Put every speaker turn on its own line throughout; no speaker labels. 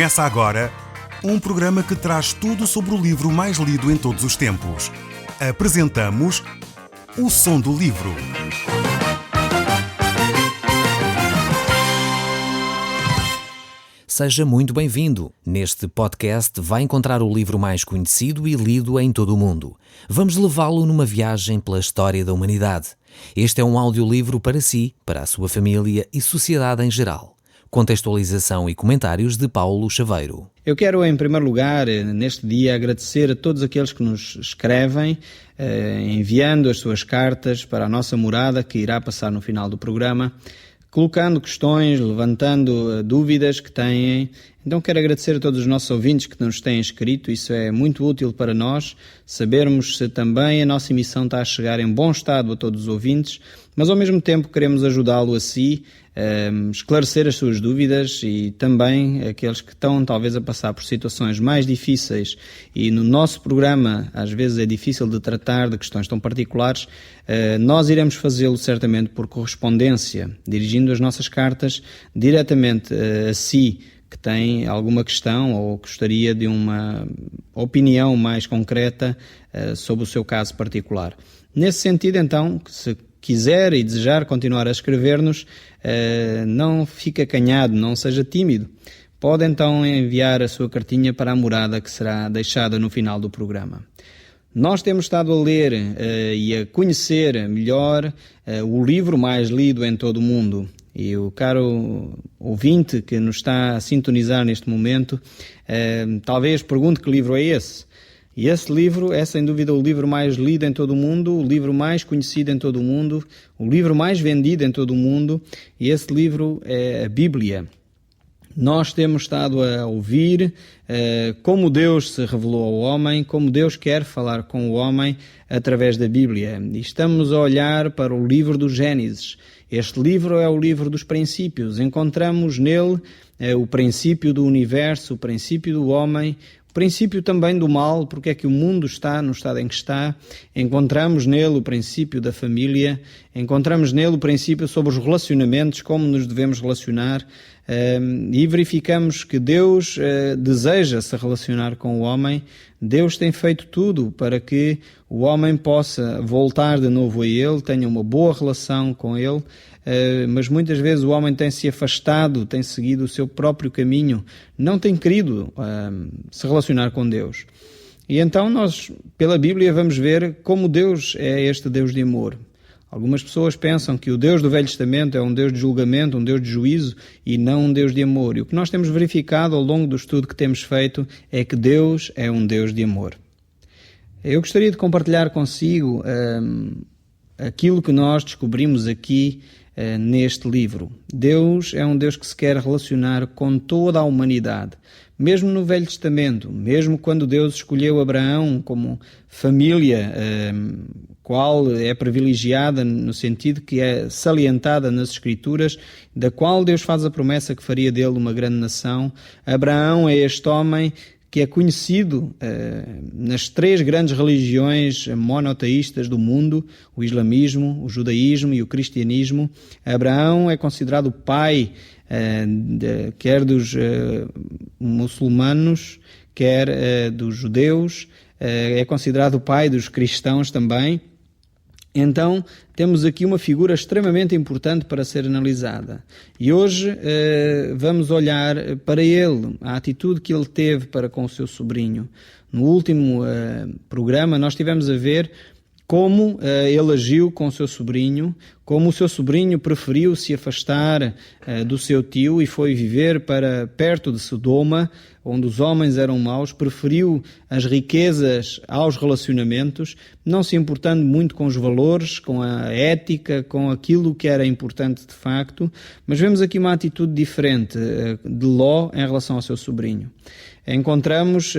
Começa agora um programa que traz tudo sobre o livro mais lido em todos os tempos. Apresentamos O Som do Livro.
Seja muito bem-vindo. Neste podcast vai encontrar o livro mais conhecido e lido em todo o mundo. Vamos levá-lo numa viagem pela história da humanidade. Este é um audiolivro para si, para a sua família e sociedade em geral. Contextualização e comentários de Paulo Chaveiro.
Eu quero, em primeiro lugar, neste dia, agradecer a todos aqueles que nos escrevem, enviando as suas cartas para a nossa morada, que irá passar no final do programa, colocando questões, levantando dúvidas que têm. Então quero agradecer a todos os nossos ouvintes que nos têm escrito. Isso é muito útil para nós, sabermos se também a nossa emissão está a chegar em bom estado a todos os ouvintes, mas ao mesmo tempo queremos ajudá-lo a si, esclarecer as suas dúvidas e também aqueles que estão talvez a passar por situações mais difíceis e no nosso programa às vezes é difícil de tratar de questões tão particulares. Nós iremos fazê-lo certamente por correspondência, dirigindo as nossas cartas diretamente a si, que tem alguma questão ou gostaria de uma opinião mais concreta sobre o seu caso particular. Nesse sentido, então, se quiser e desejar continuar a escrever-nos, não fique acanhado, não seja tímido. Pode então enviar a sua cartinha para a morada que será deixada no final do programa. Nós temos estado a ler e a conhecer melhor o livro mais lido em todo o mundo. E o caro ouvinte que nos está a sintonizar neste momento, talvez pergunte que livro é esse. E esse livro é sem dúvida o livro mais lido em todo o mundo, o livro mais conhecido em todo o mundo, o livro mais vendido em todo o mundo, e esse livro é a Bíblia. Nós temos estado a ouvir como Deus se revelou ao homem, como Deus quer falar com o homem através da Bíblia. E estamos a olhar para o livro do Gênesis. Este livro é o livro dos princípios. Encontramos nele o princípio do universo, o princípio do homem, o princípio também do mal, porque é que o mundo está no estado em que está. Encontramos nele o princípio da família, encontramos nele o princípio sobre os relacionamentos, como nos devemos relacionar, e verificamos que Deus deseja se relacionar com o homem. Deus tem feito tudo para que o homem possa voltar de novo a Ele, tenha uma boa relação com Ele, mas muitas vezes o homem tem se afastado, tem seguido o seu próprio caminho, não tem querido se relacionar com Deus. E então nós, pela Bíblia, vamos ver como Deus é este Deus de amor. Algumas pessoas pensam que o Deus do Velho Testamento é um Deus de julgamento, um Deus de juízo e não um Deus de amor. E o que nós temos verificado ao longo do estudo que temos feito é que Deus é um Deus de amor. Eu gostaria de compartilhar consigo aquilo que nós descobrimos aqui neste livro. Deus é um Deus que se quer relacionar com toda a humanidade. Mesmo no Velho Testamento, mesmo quando Deus escolheu Abraão como família, qual é privilegiada no sentido que é salientada nas Escrituras, da qual Deus faz a promessa que faria dele uma grande nação. Abraão é este homem que é conhecido nas três grandes religiões monoteístas do mundo, o islamismo, o judaísmo e o cristianismo. Abraão é considerado o pai quer dos muçulmanos, quer dos judeus, é considerado o pai dos cristãos também. Então, temos aqui uma figura extremamente importante para ser analisada. E hoje vamos olhar para ele, a atitude que ele teve para com o seu sobrinho. No último programa, nós estivemos a ver como ele agiu com o seu sobrinho, como o seu sobrinho preferiu se afastar do seu tio e foi viver para perto de Sodoma, onde os homens eram maus, preferiu as riquezas aos relacionamentos, não se importando muito com os valores, com a ética, com aquilo que era importante de facto, mas vemos aqui uma atitude diferente de Ló em relação ao seu sobrinho. Encontramos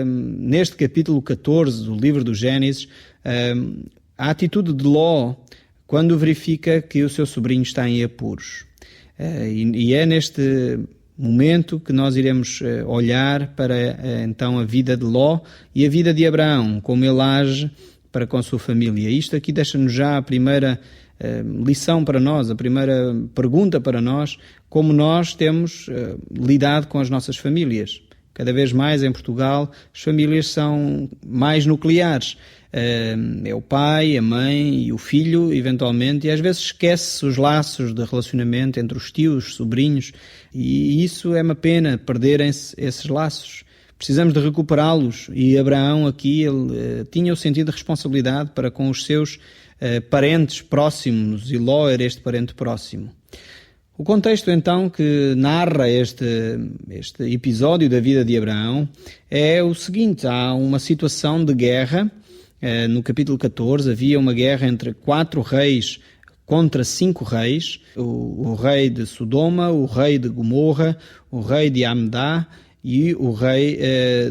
neste capítulo 14 do livro do Gênesis a atitude de Ló quando verifica que o seu sobrinho está em apuros. E é neste momento que nós iremos olhar para então a vida de Ló e a vida de Abraão, como ele age para com a sua família. Isto aqui deixa-nos já a primeira lição para nós, a primeira pergunta para nós, como nós temos lidado com as nossas famílias. Cada vez mais em Portugal as famílias são mais nucleares. É o pai, a mãe e o filho, eventualmente, e às vezes esquece-se os laços de relacionamento entre os tios, os sobrinhos, e isso é uma pena, perderem-se esses laços. Precisamos de recuperá-los, e Abraão aqui ele tinha o sentido de responsabilidade para com os seus parentes próximos, e Ló era este parente próximo. O contexto, então, que narra este episódio da vida de Abraão é o seguinte: há uma situação de guerra. No capítulo 14 havia uma guerra entre 4 reis contra 5 reis, o rei de Sodoma, o rei de Gomorra, o rei de Amdá e o rei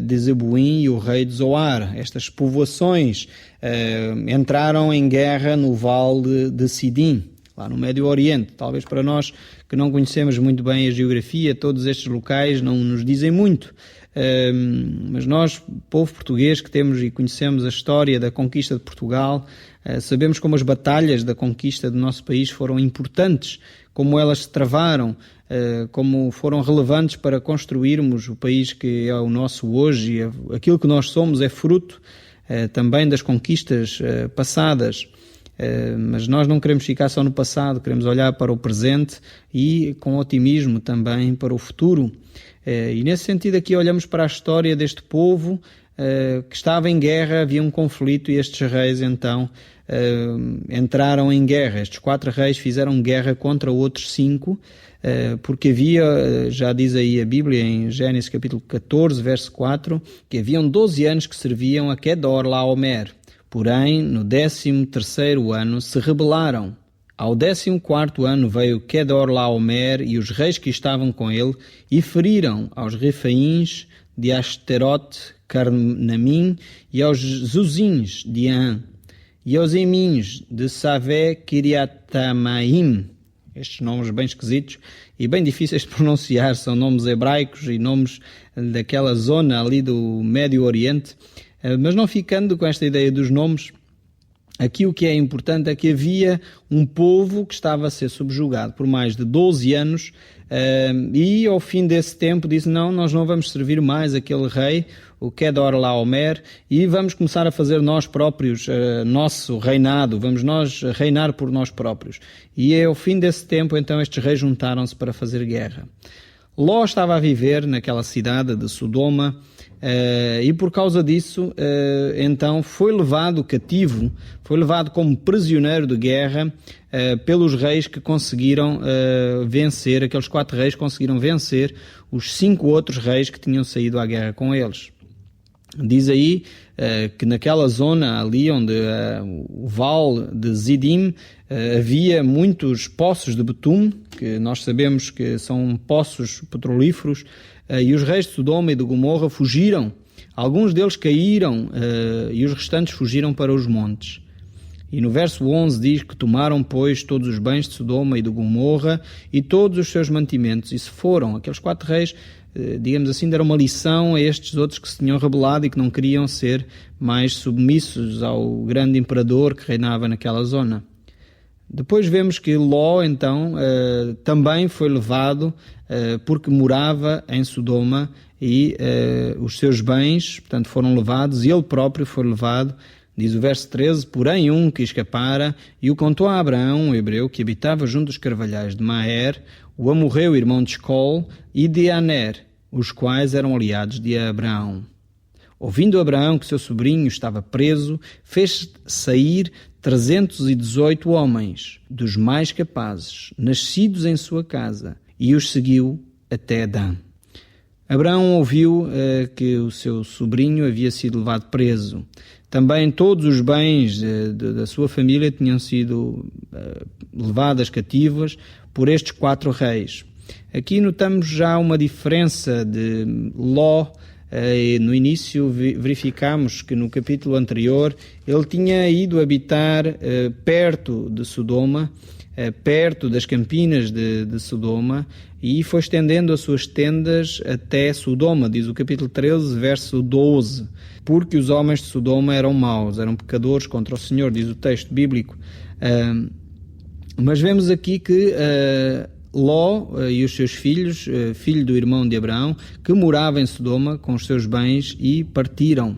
de Zeboim e o rei de Zoar. Estas povoações entraram em guerra no vale de Sidim, lá no Médio Oriente. Talvez para nós que não conhecemos muito bem a geografia, todos estes locais não nos dizem muito. Mas nós, povo português, que temos e conhecemos a história da conquista de Portugal, sabemos como as batalhas da conquista do nosso país foram importantes, como elas se travaram, como foram relevantes para construirmos o país que é o nosso hoje, e aquilo que nós somos é fruto também das conquistas passadas. Mas nós não queremos ficar só no passado, queremos olhar para o presente e com otimismo também para o futuro. E nesse sentido aqui olhamos para a história deste povo que estava em guerra, havia um conflito e estes reis então entraram em guerra. Estes 4 reis fizeram guerra contra outros 5, porque havia, já diz aí a Bíblia em Gênesis capítulo 14, verso 4, que haviam 12 anos que serviam a Quedorlaomer. Porém, no 13º ano se rebelaram. Ao 14º ano veio Quedorlaomer e os reis que estavam com ele e feriram aos Refaíns de Ashtarote, Carnamim e aos Zuzins de An e aos Emins de Savé, Kiriatamaim. Estes nomes bem esquisitos e bem difíceis de pronunciar, são nomes hebraicos e nomes daquela zona ali do Médio Oriente. Mas não ficando com esta ideia dos nomes, aqui o que é importante é que havia um povo que estava a ser subjugado por mais de 12 anos e ao fim desse tempo disse: não, nós não vamos servir mais aquele rei, o Quedorlaomer, e vamos começar a fazer nós próprios nosso reinado, vamos nós reinar por nós próprios. E ao fim desse tempo então estes reis juntaram-se para fazer guerra. Ló estava a viver naquela cidade de Sodoma, e por causa disso, então foi levado cativo, foi levado como prisioneiro de guerra pelos reis que conseguiram vencer, aqueles 4 reis conseguiram vencer os 5 outros reis que tinham saído à guerra com eles. Diz aí que naquela zona ali onde o vale de Zidim havia muitos poços de betume, que nós sabemos que são poços petrolíferos, e os reis de Sodoma e de Gomorra fugiram. Alguns deles caíram e os restantes fugiram para os montes. E no verso 11 diz que tomaram, pois, todos os bens de Sodoma e de Gomorra e todos os seus mantimentos e se foram. Aqueles 4 reis, digamos assim, deram uma lição a estes outros que se tinham rebelado e que não queriam ser mais submissos ao grande imperador que reinava naquela zona. Depois vemos que Ló, então, também foi levado porque morava em Sodoma e os seus bens, portanto, foram levados e ele próprio foi levado. Diz o verso 13, porém um que escapara e o contou a Abraão, um hebreu, que habitava junto dos carvalhais de Maer, o amorreu irmão de Escol e de Aner, os quais eram aliados de Abraão. Ouvindo Abraão que seu sobrinho estava preso, fez sair 318 homens, dos mais capazes, nascidos em sua casa, e os seguiu até Dan. Abraão ouviu que o seu sobrinho havia sido levado preso. Também todos os bens da sua família tinham sido levadas cativas por estes 4 reis. Aqui notamos já uma diferença de Ló. No início verificamos que no capítulo anterior ele tinha ido habitar perto de Sodoma, perto das campinas de Sodoma, e foi estendendo as suas tendas até Sodoma, diz o capítulo 13, verso 12, porque os homens de Sodoma eram maus, eram pecadores contra o Senhor, diz o texto bíblico. Mas vemos aqui que Ló e os seus filhos, filho do irmão de Abraão, que morava em Sodoma com os seus bens e partiram.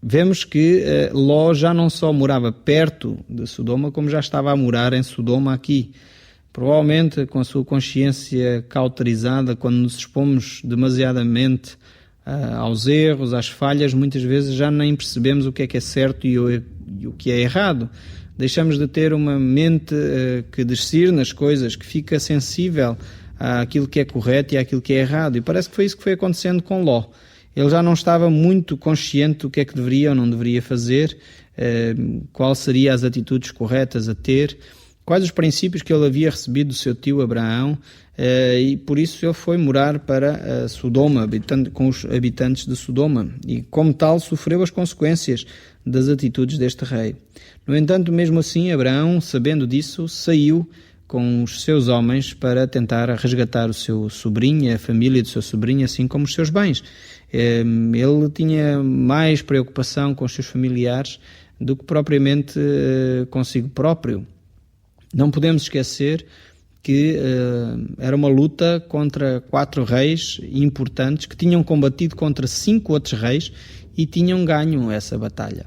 Vemos que Ló já não só morava perto de Sodoma, como já estava a morar em Sodoma aqui. Provavelmente com a sua consciência cauterizada, quando nos expomos demasiadamente aos erros, às falhas, muitas vezes já nem percebemos o que é certo e o que é errado. Deixamos de ter uma mente que discerne as coisas, que fica sensível àquilo que é correto e àquilo que é errado. E parece que foi isso que foi acontecendo com Ló. Ele já não estava muito consciente do que é que deveria ou não deveria fazer, quais seriam as atitudes corretas a ter, quais os princípios que ele havia recebido do seu tio Abraão, e por isso ele foi morar para Sodoma, com os habitantes de Sodoma, e como tal sofreu as consequências das atitudes deste rei. No entanto, mesmo assim, Abraão, sabendo disso, saiu com os seus homens para tentar resgatar o seu sobrinho, a família do seu sobrinho, assim como os seus bens. Ele tinha mais preocupação com os seus familiares do que propriamente consigo próprio. Não podemos esquecer que era uma luta contra 4 reis importantes que tinham combatido contra 5 outros reis e tinham ganho essa batalha.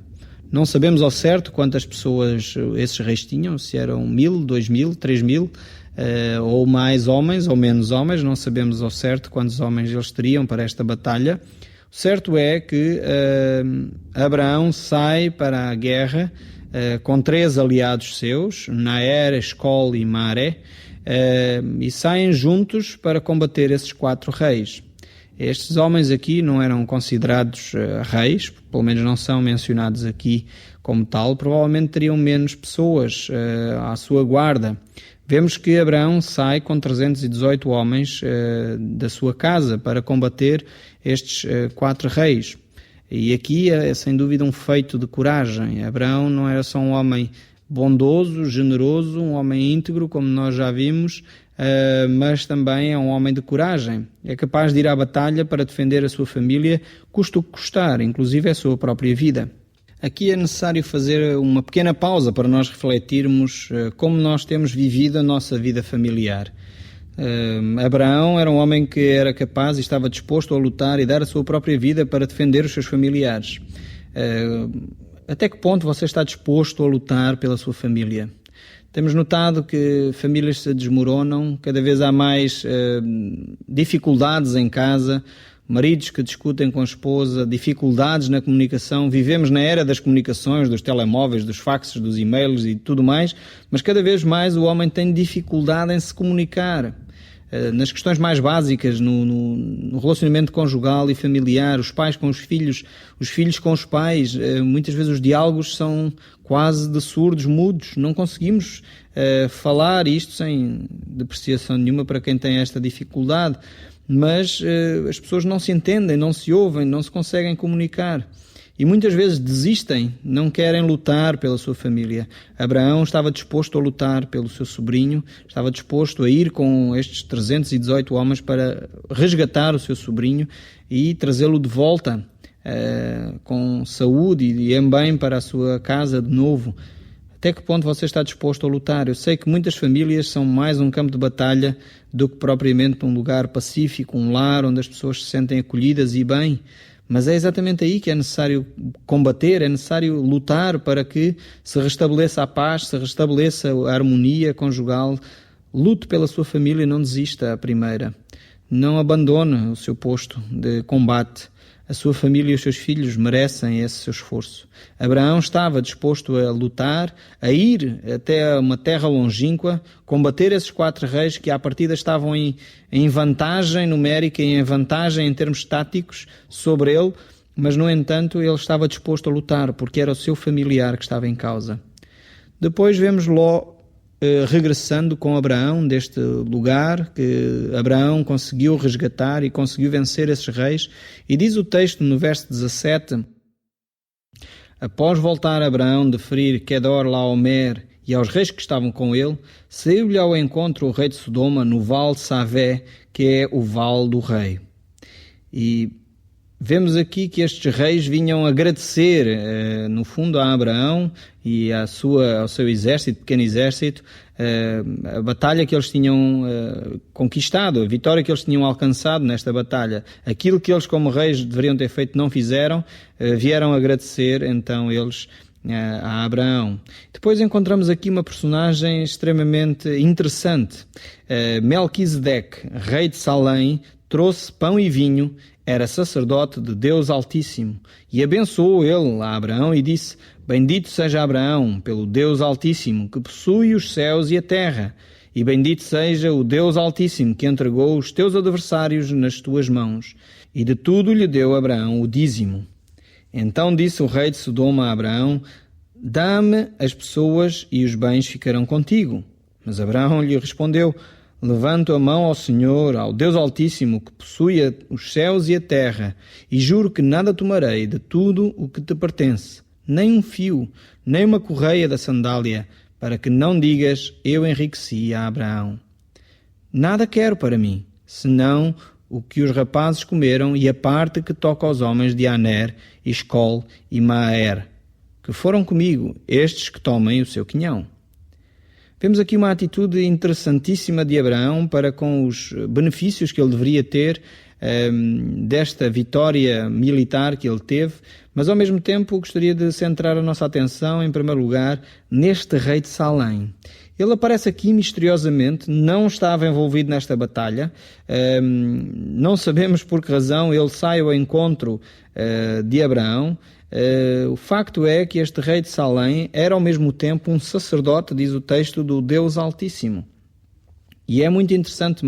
Não sabemos ao certo quantas pessoas esses reis tinham, se eram 1.000, 2.000, 3.000, ou mais homens ou menos homens, não sabemos ao certo quantos homens eles teriam para esta batalha. O certo é que Abraão sai para a guerra com 3 aliados seus, Naer, Escol e Maré, e saem juntos para combater esses 4 reis. Estes homens aqui não eram considerados reis, pelo menos não são mencionados aqui como tal, provavelmente teriam menos pessoas à sua guarda. Vemos que Abraão sai com 318 homens da sua casa para combater estes 4 reis. E aqui é sem dúvida um feito de coragem. Abraão não era só um homem bondoso, generoso, um homem íntegro, como nós já vimos, mas também é um homem de coragem. É capaz de ir à batalha para defender a sua família, custa o que custar, inclusive a sua própria vida. Aqui é necessário fazer uma pequena pausa para nós refletirmos como nós temos vivido a nossa vida familiar. Abraão era um homem que era capaz e estava disposto a lutar e dar a sua própria vida para defender os seus familiares. Até que ponto você está disposto a lutar pela sua família? Temos notado que famílias se desmoronam, cada vez há mais dificuldades em casa, maridos que discutem com a esposa, dificuldades na comunicação. Vivemos na era das comunicações, dos telemóveis, dos faxes, dos e-mails e tudo mais, mas cada vez mais o homem tem dificuldade em se comunicar. Nas questões mais básicas, no relacionamento conjugal e familiar, os pais com os filhos com os pais, muitas vezes os diálogos são quase de surdos, mudos, não conseguimos falar, isto sem depreciação nenhuma para quem tem esta dificuldade, mas as pessoas não se entendem, não se ouvem, não se conseguem comunicar. E muitas vezes desistem, não querem lutar pela sua família. Abraão estava disposto a lutar pelo seu sobrinho, estava disposto a ir com estes 318 homens para resgatar o seu sobrinho e trazê-lo de volta com saúde e em bem para a sua casa de novo. Até que ponto você está disposto a lutar? Eu sei que muitas famílias são mais um campo de batalha do que propriamente um lugar pacífico, um lar onde as pessoas se sentem acolhidas e bem. Mas é exatamente aí que é necessário combater, é necessário lutar para que se restabeleça a paz, se restabeleça a harmonia conjugal. Lute pela sua família e não desista à primeira. Não abandone o seu posto de combate. A sua família e os seus filhos merecem esse seu esforço. Abraão estava disposto a lutar, a ir até uma terra longínqua, combater esses 4 reis que à partida estavam em vantagem numérica e em vantagem em termos táticos sobre ele, mas no entanto ele estava disposto a lutar porque era o seu familiar que estava em causa. Depois vemos Ló regressando com Abraão deste lugar que Abraão conseguiu resgatar e conseguiu vencer esses reis. E diz o texto no verso 17: após voltar Abraão de ferir Quedor Laomer e aos reis que estavam com ele, saiu-lhe ao encontro o rei de Sodoma no vale de Savé, que é o vale do rei. E vemos aqui que estes reis vinham agradecer, no fundo, a Abraão e ao seu exército, pequeno exército, a batalha que eles tinham conquistado, a vitória que eles tinham alcançado nesta batalha. Aquilo que eles, como reis, deveriam ter feito, não fizeram, vieram agradecer, então, eles a Abraão. Depois encontramos aqui uma personagem extremamente interessante. Melquisedeque, rei de Salém, trouxe pão e vinho, era sacerdote de Deus Altíssimo, e abençoou ele a Abraão e disse: Bendito seja Abraão pelo Deus Altíssimo, que possui os céus e a terra, e bendito seja o Deus Altíssimo, que entregou os teus adversários nas tuas mãos. E de tudo lhe deu Abraão o dízimo. Então disse o rei de Sodoma a Abraão: Dá-me as pessoas e os bens ficarão contigo. Mas Abraão lhe respondeu: Levanto a mão ao Senhor, ao Deus Altíssimo, que possui os céus e a terra, e juro que nada tomarei de tudo o que te pertence, nem um fio, nem uma correia da sandália, para que não digas: eu enriqueci a Abraão. Nada quero para mim, senão o que os rapazes comeram e a parte que toca aos homens de Aner, Escol e Maaer, que foram comigo, estes que tomem o seu quinhão. Vemos aqui uma atitude interessantíssima de Abraão para com os benefícios que ele deveria ter desta vitória militar que ele teve, mas ao mesmo tempo gostaria de centrar a nossa atenção, em primeiro lugar, neste rei de Salém. Ele aparece aqui misteriosamente, não estava envolvido nesta batalha, não sabemos por que razão ele sai ao encontro de Abraão. O facto é que este rei de Salém era ao mesmo tempo um sacerdote, diz o texto, do Deus Altíssimo. E é muito interessante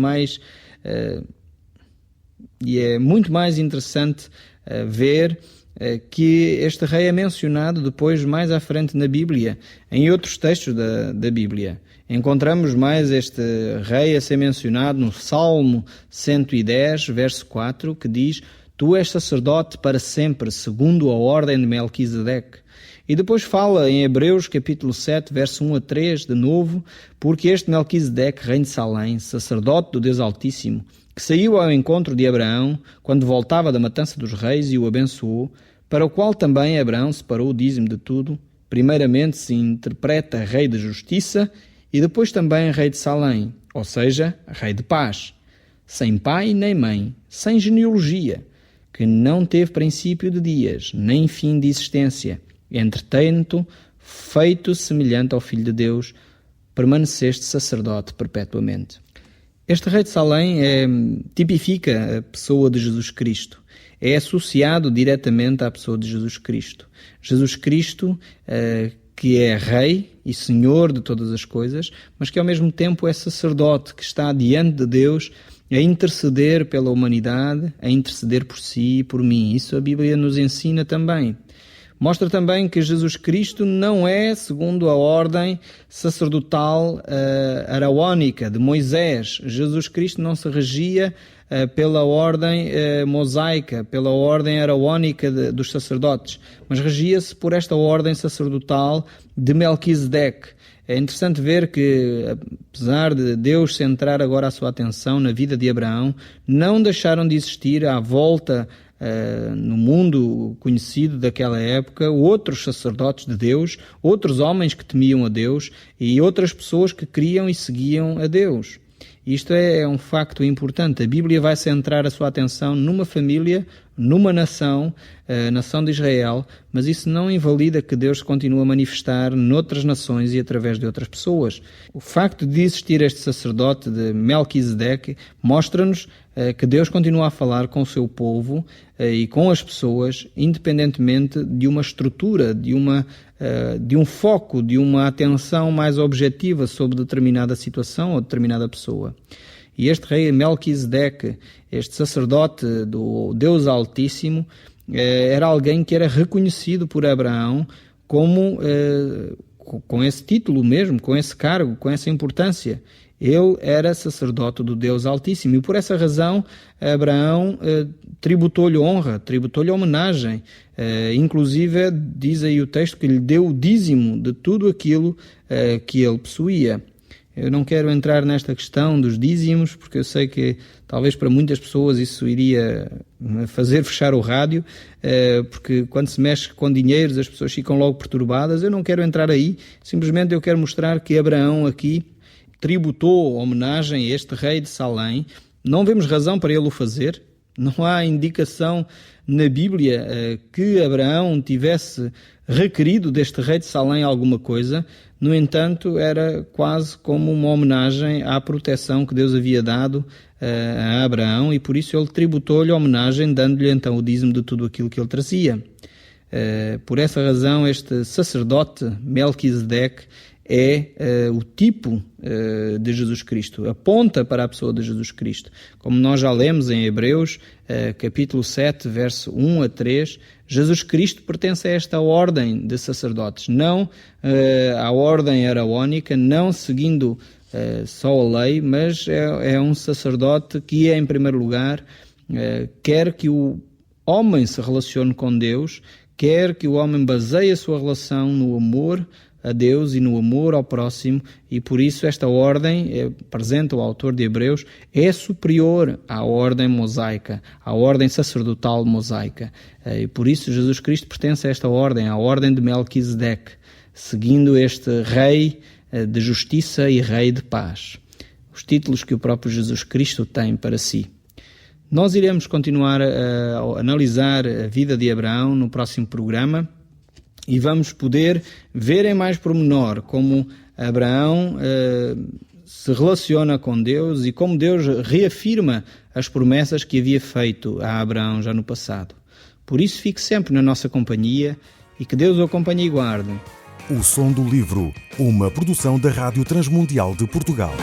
muito mais interessante ver que este rei é mencionado depois, mais à frente na Bíblia, em outros textos da Bíblia. Encontramos mais este rei a ser mencionado no Salmo 110, verso 4, que diz: Tu és sacerdote para sempre, segundo a ordem de Melquisedeque. E depois fala em Hebreus, capítulo 7, verso 1 a 3, de novo: Porque este Melquisedeque, rei de Salém, sacerdote do Deus Altíssimo, que saiu ao encontro de Abraão, quando voltava da matança dos reis, e o abençoou, para o qual também Abraão separou o dízimo de tudo, primeiramente se interpreta rei de justiça, e depois também rei de Salém, ou seja, rei de paz, sem pai nem mãe, sem genealogia, que não teve princípio de dias, nem fim de existência, entretanto, feito semelhante ao Filho de Deus, permaneceste sacerdote perpetuamente. Este rei de Salém tipifica a pessoa de Jesus Cristo. É associado diretamente à pessoa de Jesus Cristo. Jesus Cristo, que é rei e senhor de todas as coisas, mas que ao mesmo tempo é sacerdote, que está diante de Deus a interceder pela humanidade, a interceder por si e por mim. Isso a Bíblia nos ensina também. Mostra também que Jesus Cristo não é segundo a ordem sacerdotal araônica de Moisés. Jesus Cristo não se regia pela ordem mosaica, pela ordem araônica dos sacerdotes, mas regia-se por esta ordem sacerdotal de Melquisedeque. É interessante ver que, apesar de Deus centrar agora a sua atenção na vida de Abraão, não deixaram de existir à volta no mundo conhecido daquela época outros sacerdotes de Deus, outros homens que temiam a Deus e outras pessoas que criam e seguiam a Deus. Isto é um facto importante. A Bíblia vai centrar a sua atenção numa família, numa nação, a nação de Israel, mas isso não invalida que Deus continue a manifestar noutras nações e através de outras pessoas. O facto de existir este sacerdote de Melquisedeque mostra-nos que Deus continua a falar com o seu povo e com as pessoas, independentemente de uma estrutura, de um foco, de uma atenção mais objetiva sobre determinada situação ou determinada pessoa. E este rei Melquisedeque, este sacerdote do Deus Altíssimo, era alguém que era reconhecido por Abraão como, com esse título mesmo, com esse cargo, com essa importância. Ele era sacerdote do Deus Altíssimo e por essa razão Abraão tributou-lhe honra, tributou-lhe homenagem. Inclusive diz aí o texto que lhe deu o dízimo de tudo aquilo que ele possuía. Eu não quero entrar nesta questão dos dízimos, porque eu sei que talvez para muitas pessoas isso iria fazer fechar o rádio, porque quando se mexe com dinheiros as pessoas ficam logo perturbadas. Eu não quero entrar aí, simplesmente eu quero mostrar que Abraão aqui tributou homenagem a este rei de Salém. Não vemos razão para ele o fazer, não há indicação na Bíblia que Abraão tivesse requerido deste rei de Salém alguma coisa. No entanto, era quase como uma homenagem à proteção que Deus havia dado a Abraão, e por isso ele tributou-lhe homenagem, dando-lhe então o dízimo de tudo aquilo que ele trazia. Por essa razão, este sacerdote Melquisedeque é o tipo de Jesus Cristo, aponta para a pessoa de Jesus Cristo. Como nós já lemos em Hebreus, capítulo 7, verso 1 a 3, Jesus Cristo pertence a esta ordem de sacerdotes, não à ordem araónica, não seguindo só a lei, mas é um sacerdote que, em primeiro lugar, quer que o homem se relacione com Deus, quer que o homem baseie a sua relação no amor a Deus e no amor ao próximo, e por isso esta ordem, apresenta o autor de Hebreus, é superior à ordem mosaica, à ordem sacerdotal mosaica. E por isso Jesus Cristo pertence a esta ordem, à ordem de Melquisedeque, seguindo este rei de justiça e rei de paz. Os títulos que o próprio Jesus Cristo tem para si. Nós iremos continuar a analisar a vida de Abraão no próximo programa, e vamos poder ver em mais pormenor como Abraão se relaciona com Deus e como Deus reafirma as promessas que havia feito a Abraão já no passado. Por isso, fique sempre na nossa companhia e que Deus o acompanhe e guarde.
O Som do Livro, uma produção da Rádio Transmundial de Portugal.